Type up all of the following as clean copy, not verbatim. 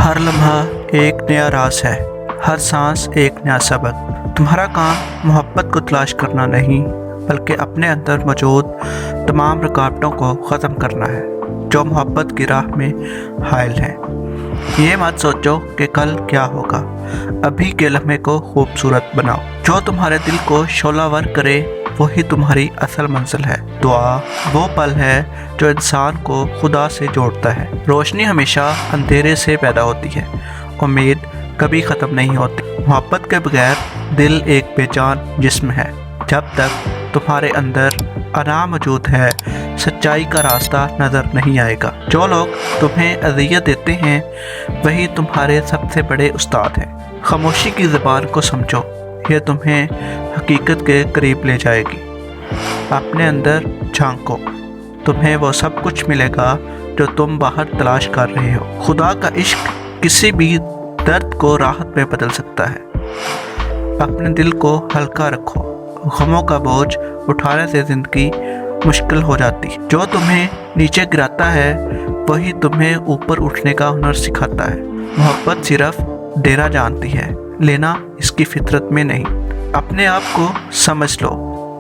हर लम्हा एक नया राज है, हर सांस एक नया सबक। तुम्हारा काम मोहब्बत को तलाश करना नहीं, बल्कि अपने अंदर मौजूद तमाम रुकावटों को ख़त्म करना है जो मोहब्बत की राह में हायल हैं। ये मत सोचो कि कल क्या होगा, अभी के लम्हे को खूबसूरत बनाओ। जो तुम्हारे दिल को शोलावर करे वही तुम्हारी असल मंजिल है। दुआ वो पल है जो इंसान को खुदा से जोड़ता है। रोशनी हमेशा अंधेरे से पैदा होती है, उम्मीद कभी ख़त्म नहीं होती। मोहब्बत के बगैर दिल एक बेजान जिस्म है। जब तक तुम्हारे अंदर अना मौजूद है, सच्चाई का रास्ता नज़र नहीं आएगा। जो लोग तुम्हें अज़ियत देते हैं वही तुम्हारे सबसे बड़े उस्ताद हैं। खामोशी की ज़बान को समझो, यह तुम्हें हकीकत के करीब ले जाएगी। अपने अंदर झांको, तुम्हें वो सब कुछ मिलेगा जो तुम बाहर तलाश कर रहे हो। खुदा का इश्क किसी भी दर्द को राहत में बदल सकता है। अपने दिल को हल्का रखो, गमों का बोझ उठाने से ज़िंदगी मुश्किल हो जाती है। जो तुम्हें नीचे गिराता है वही तुम्हें ऊपर उठने का हुनर सिखाता है। मोहब्बत सिर्फ देना जानती है, लेना इसकी फितरत में नहीं। अपने आप को समझ लो,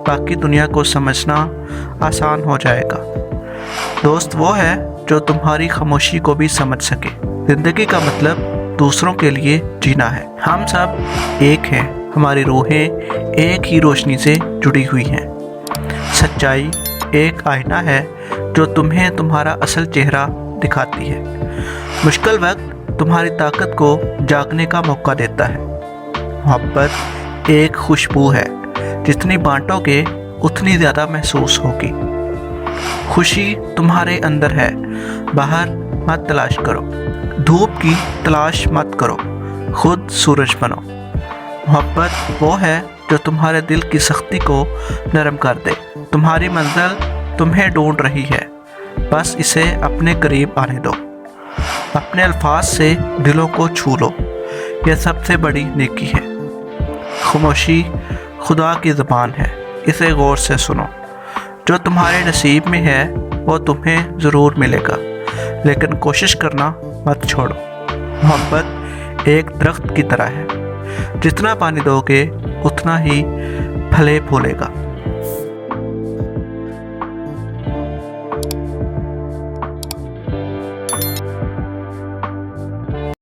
बाकी दुनिया को समझना आसान हो जाएगा। दोस्त वो है जो तुम्हारी खामोशी को भी समझ सके। ज़िंदगी का मतलब दूसरों के लिए जीना है। हम सब एक हैं, हमारी रूहें एक ही रोशनी से जुड़ी हुई हैं। सच्चाई एक आईना है जो तुम्हें तुम्हारा असल चेहरा दिखाती है। मुश्किल वक्त तुम्हारी ताकत को जागने का मौका देता है। मोहब्बत एक खुशबू है, जितनी बांटोगे उतनी ज़्यादा महसूस होगी। खुशी तुम्हारे अंदर है, बाहर मत तलाश करो। धूप की तलाश मत करो, खुद सूरज बनो। मोहब्बत वो है जो तुम्हारे दिल की सख्ती को नरम कर दे। तुम्हारी मंजिल तुम्हें ढूंढ रही है, बस इसे अपने करीब आने दो। अपने अल्फाज से दिलों को छू लो, यह सबसे बड़ी नेकी है। खामोशी खुदा की ज़बान है, इसे गौर से सुनो। जो तुम्हारे नसीब में है वो तुम्हें ज़रूर मिलेगा, लेकिन कोशिश करना मत छोड़ो। मोहब्बत एक दरख्त की तरह है, जितना पानी दोगे उतना ही फले फूलेगा।